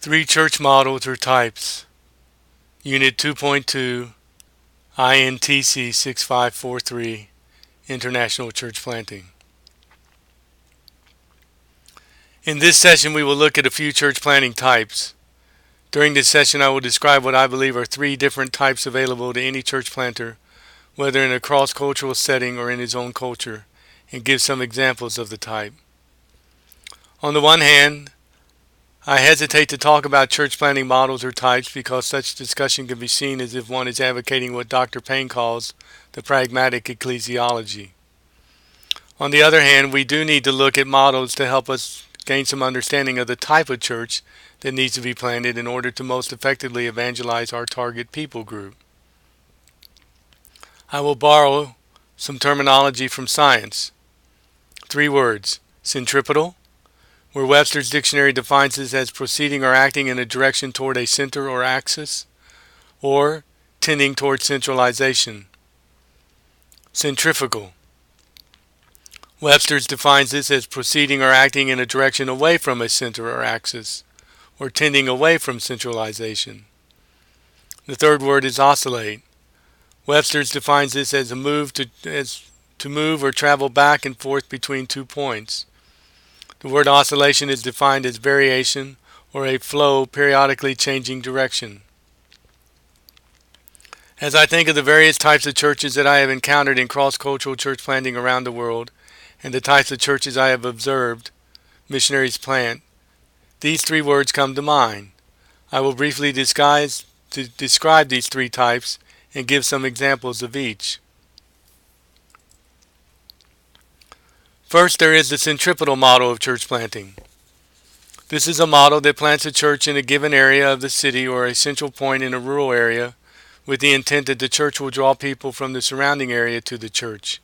Three church models or types. Unit 2.2, INTC 6543, International Church Planting. In this session, we will look at a few church planting types. During this session, I will describe what I believe are three different types available to any church planter, whether in a cross-cultural setting or in his own culture, and give some examples of the type. On the one hand, I hesitate to talk about church planting models or types because such discussion can be seen as if one is advocating what Dr. Payne calls the pragmatic ecclesiology. On the other hand, we do need to look at models to help us gain some understanding of the type of church that needs to be planted in order to most effectively evangelize our target people group. I will borrow some terminology from science. 3 words: centripetal, where Webster's dictionary defines this as proceeding or acting in a direction toward a center or axis, or tending toward centralization. Centrifugal. Webster's defines this as proceeding or acting in a direction away from a center or axis, or tending away from centralization. The 3rd word is oscillate. Webster's defines this as to move or travel back and forth between 2 points. The word oscillation is defined as variation or a flow periodically changing direction. As I think of the various types of churches that I have encountered in cross-cultural church planting around the world, and the types of churches I have observed missionaries plant, these 3 words come to mind. I will briefly describe these 3 types and give some examples of each. First, there is the centripetal model of church planting. This is a model that plants a church in a given area of the city or a central point in a rural area with the intent that the church will draw people from the surrounding area to the church.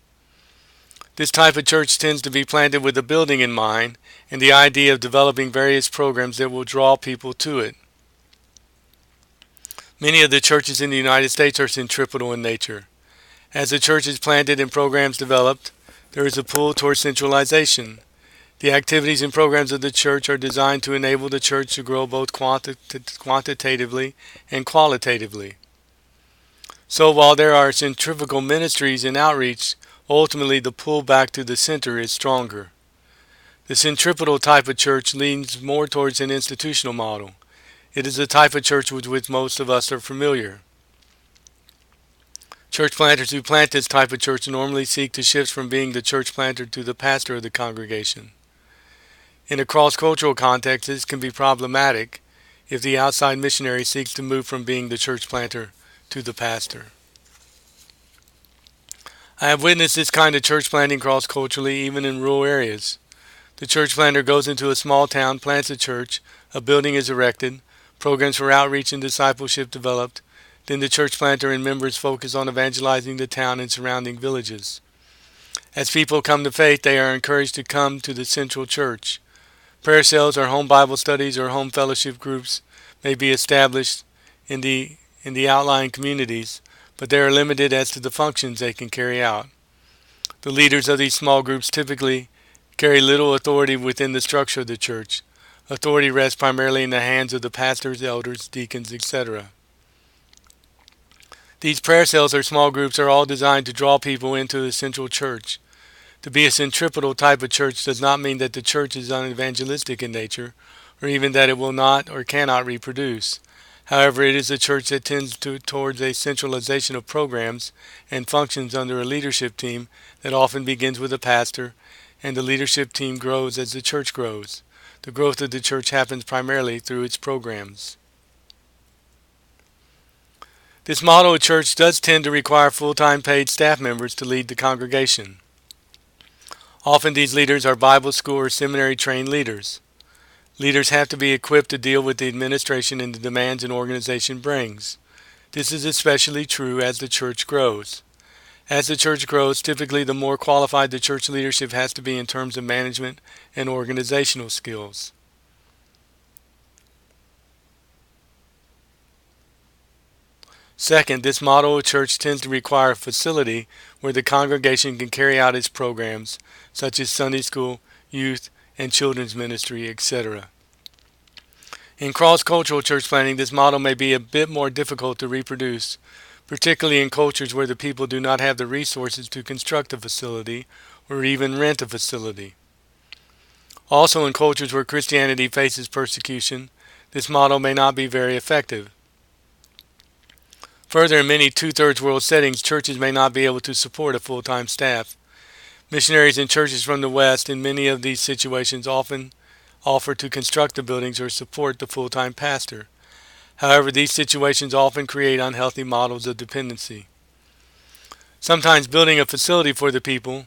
This type of church tends to be planted with a building in mind and the idea of developing various programs that will draw people to it. Many of the churches in the United States are centripetal in nature. As the church is planted and programs developed, there is a pull towards centralization. The activities and programs of the church are designed to enable the church to grow both quantitatively and qualitatively. So while there are centrifugal ministries and outreach, ultimately the pull back to the center is stronger. The centripetal type of church leans more towards an institutional model. It is the type of church with which most of us are familiar. Church planters who plant this type of church normally seek to shift from being the church planter to the pastor of the congregation. In a cross-cultural context, this can be problematic if the outside missionary seeks to move from being the church planter to the pastor. I have witnessed this kind of church planting cross-culturally even in rural areas. The church planter goes into a small town, plants a church, a building is erected, programs for outreach and discipleship developed. Then the church planter and members focus on evangelizing the town and surrounding villages. As people come to faith, they are encouraged to come to the central church. Prayer cells or home Bible studies or home fellowship groups may be established in the outlying communities, but they are limited as to the functions they can carry out. The leaders of these small groups typically carry little authority within the structure of the church. Authority rests primarily in the hands of the pastors, elders, deacons, etc. These prayer cells or small groups are all designed to draw people into the central church. To be a centripetal type of church does not mean that the church is unevangelistic in nature, or even that it will not or cannot reproduce. However, it is a church that tends towards a centralization of programs and functions under a leadership team that often begins with a pastor, and the leadership team grows as the church grows. The growth of the church happens primarily through its programs. This model of church does tend to require full-time paid staff members to lead the congregation. Often these leaders are Bible school or seminary trained leaders. Leaders have to be equipped to deal with the administration and the demands an organization brings. This is especially true as the church grows. As the church grows, typically the more qualified the church leadership has to be in terms of management and organizational skills. Second, this model of church tends to require a facility where the congregation can carry out its programs, such as Sunday school, youth, and children's ministry, etc. In cross-cultural church planting, this model may be a bit more difficult to reproduce, particularly in cultures where the people do not have the resources to construct a facility or even rent a facility. Also, in cultures where Christianity faces persecution, this model may not be very effective. Further, in many two-thirds world settings, churches may not be able to support a full-time staff. Missionaries in churches from the West in many of these situations often offer to construct the buildings or support the full-time pastor. However, these situations often create unhealthy models of dependency. Sometimes building a facility for the people,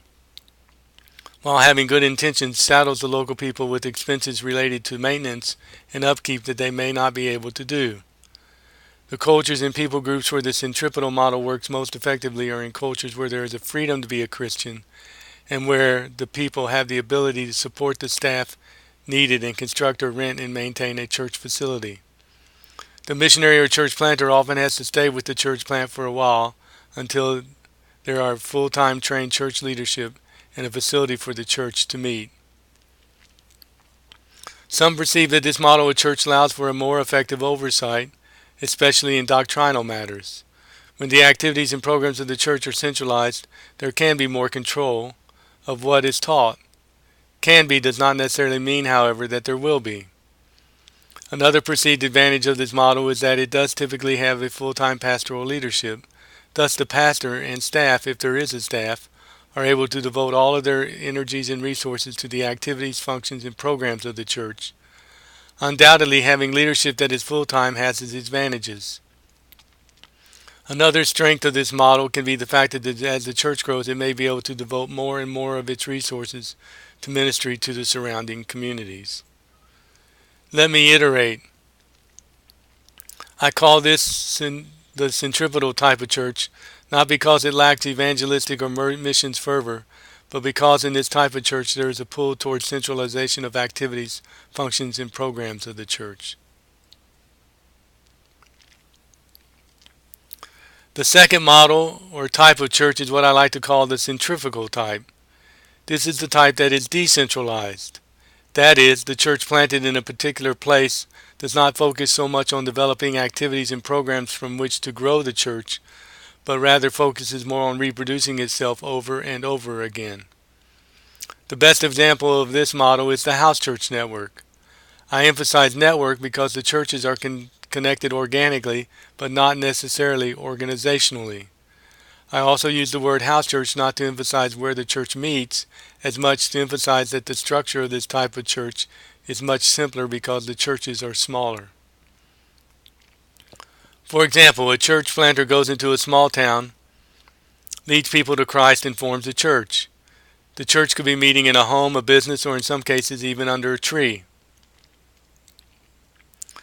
while having good intentions, saddles the local people with expenses related to maintenance and upkeep that they may not be able to do. The cultures and people groups where the centripetal model works most effectively are in cultures where there is a freedom to be a Christian and where the people have the ability to support the staff needed and construct or rent and maintain a church facility. The missionary or church planter often has to stay with the church plant for a while until there are full-time trained church leadership and a facility for the church to meet. Some perceive that this model of church allows for a more effective oversight, especially in doctrinal matters. When the activities and programs of the church are centralized, there can be more control of what is taught. Can be does not necessarily mean, however, that there will be. Another perceived advantage of this model is that it does typically have a full-time pastoral leadership. Thus, the pastor and staff, if there is a staff, are able to devote all of their energies and resources to the activities, functions, and programs of the church. Undoubtedly, having leadership that is full-time has its advantages. Another strength of this model can be the fact that as the church grows, it may be able to devote more and more of its resources to ministry to the surrounding communities. Let me iterate. I call this the centripetal type of church, not because it lacks evangelistic or missions fervor, but because in this type of church there is a pull towards centralization of activities, functions, and programs of the church. The second model or type of church is what I like to call the centrifugal type. This is the type that is decentralized. That is, the church planted in a particular place does not focus so much on developing activities and programs from which to grow the church, but rather focuses more on reproducing itself over and over again. The best example of this model is the house church network. I emphasize network because the churches are connected organically, but not necessarily organizationally. I also use the word house church not to emphasize where the church meets, as much to emphasize that the structure of this type of church is much simpler because the churches are smaller. For example, a church planter goes into a small town, leads people to Christ, and forms a church. The church could be meeting in a home, a business, or in some cases even under a tree.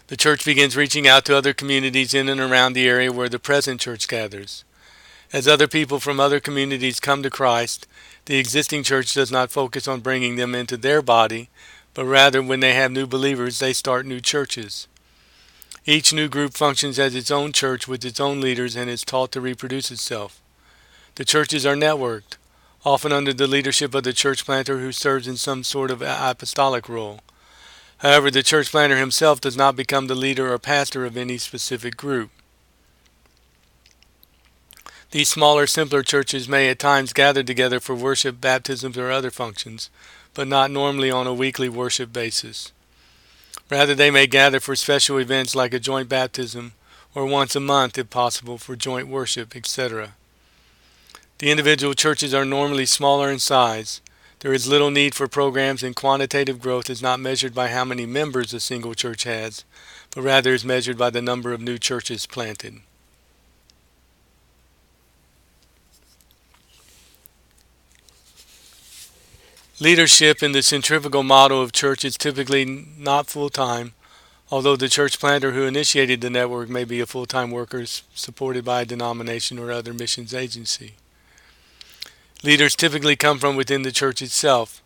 The church begins reaching out to other communities in and around the area where the present church gathers. As other people from other communities come to Christ, the existing church does not focus on bringing them into their body, but rather when they have new believers, they start new churches. Each new group functions as its own church with its own leaders and is taught to reproduce itself. The churches are networked, often under the leadership of the church planter who serves in some sort of apostolic role. However, the church planter himself does not become the leader or pastor of any specific group. These smaller, simpler churches may at times gather together for worship, baptisms, or other functions, but not normally on a weekly worship basis. Rather, they may gather for special events like a joint baptism, or once a month, if possible, for joint worship, etc. The individual churches are normally smaller in size. There is little need for programs, and quantitative growth is not measured by how many members a single church has, but rather is measured by the number of new churches planted. Leadership in the centrifugal model of church is typically not full-time, although the church planter who initiated the network may be a full-time worker supported by a denomination or other missions agency. Leaders typically come from within the church itself.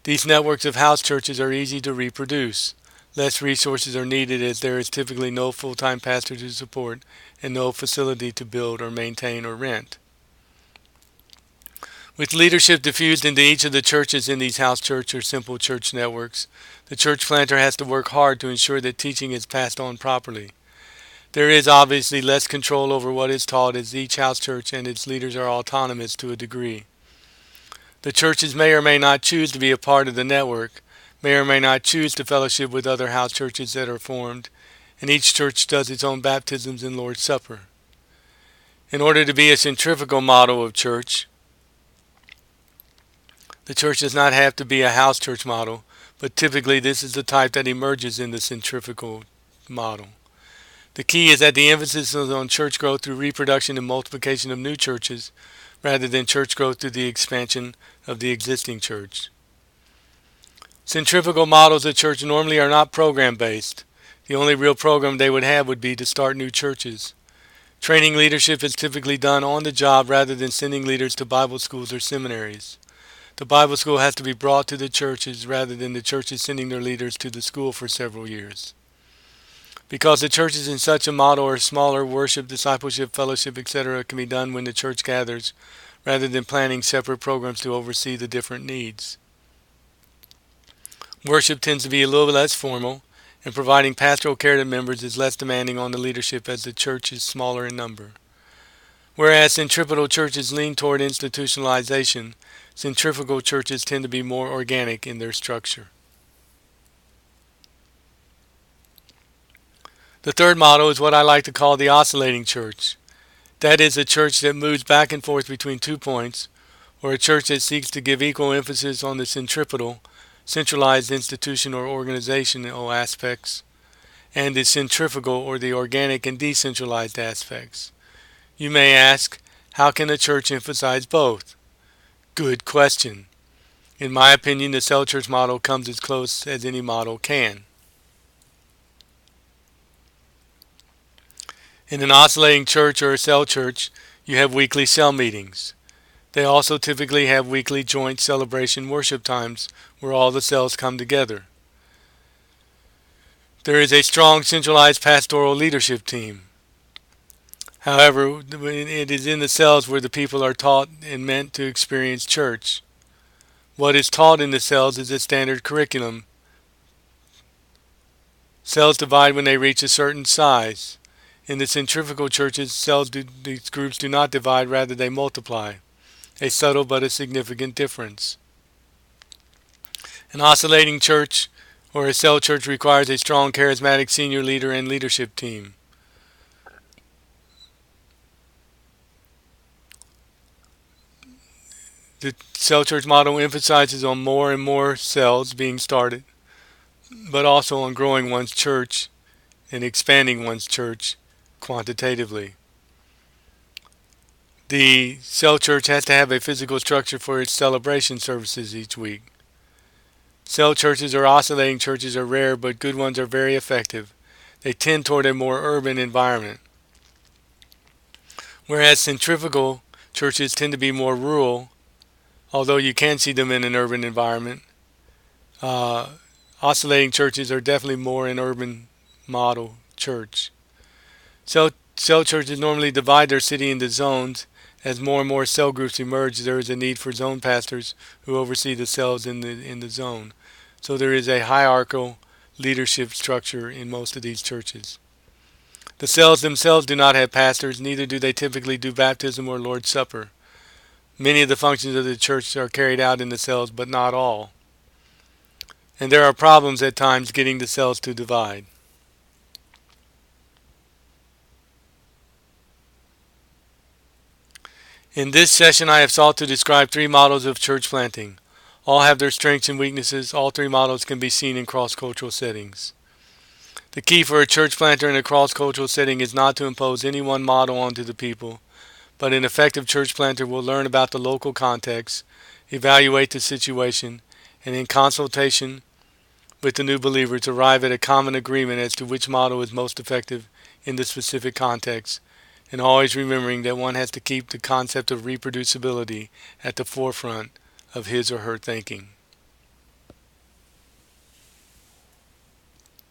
These networks of house churches are easy to reproduce. Less resources are needed as there is typically no full-time pastor to support and no facility to build or maintain or rent. With leadership diffused into each of the churches in these house church or simple church networks, the church planter has to work hard to ensure that teaching is passed on properly. There is obviously less control over what is taught as each house church and its leaders are autonomous to a degree. The churches may or may not choose to be a part of the network, may or may not choose to fellowship with other house churches that are formed, and each church does its own baptisms and Lord's Supper. In order to be a centrifugal model of church, the church does not have to be a house church model, but typically this is the type that emerges in the centrifugal model. The key is that the emphasis is on church growth through reproduction and multiplication of new churches, rather than church growth through the expansion of the existing church. Centrifugal models of church normally are not program-based. The only real program they would have would be to start new churches. Training leadership is typically done on the job rather than sending leaders to Bible schools or seminaries. The Bible school has to be brought to the churches rather than the churches sending their leaders to the school for several years. Because the churches in such a model are smaller, worship, discipleship, fellowship, etc. can be done when the church gathers, rather than planning separate programs to oversee the different needs. Worship tends to be a little less formal, and providing pastoral care to members is less demanding on the leadership as the church is smaller in number. Whereas centripetal churches lean toward institutionalization, centrifugal churches tend to be more organic in their structure. The third model is what I like to call the oscillating church. That is a church that moves back and forth between 2 points, or a church that seeks to give equal emphasis on the centripetal, centralized institution or organizational aspects, and the centrifugal or the organic and decentralized aspects. You may ask, how can a church emphasize both? Good question. In my opinion, the cell church model comes as close as any model can. In an oscillating church or a cell church, you have weekly cell meetings. They also typically have weekly joint celebration worship times where all the cells come together. There is a strong centralized pastoral leadership team. However, it is in the cells where the people are taught and meant to experience church. What is taught in the cells is a standard curriculum. Cells divide when they reach a certain size. In the centrifugal churches, these groups do not divide, rather they multiply. A subtle but a significant difference. An oscillating church or a cell church requires a strong charismatic senior leader and leadership team. The cell church model emphasizes on more and more cells being started, but also on growing one's church and expanding one's church quantitatively. The cell church has to have a physical structure for its celebration services each week. Cell churches or oscillating churches are rare, but good ones are very effective. They tend toward a more urban environment. Whereas centrifugal churches tend to be more rural, although you can see them in an urban environment. Oscillating churches are definitely more an urban model church. Cell churches normally divide their city into zones. As more and more cell groups emerge, there is a need for zone pastors who oversee the cells in the zone. So there is a hierarchical leadership structure in most of these churches. The cells themselves do not have pastors, neither do they typically do baptism or Lord's Supper. Many of the functions of the church are carried out in the cells, but not all. And there are problems at times getting the cells to divide. In this session, I have sought to describe 3 models of church planting. All have their strengths and weaknesses. All 3 models can be seen in cross-cultural settings. The key for a church planter in a cross-cultural setting is not to impose any one model onto the people, but an effective church planter will learn about the local context, evaluate the situation, and in consultation with the new believers arrive at a common agreement as to which model is most effective in the specific context, and always remembering that one has to keep the concept of reproducibility at the forefront of his or her thinking.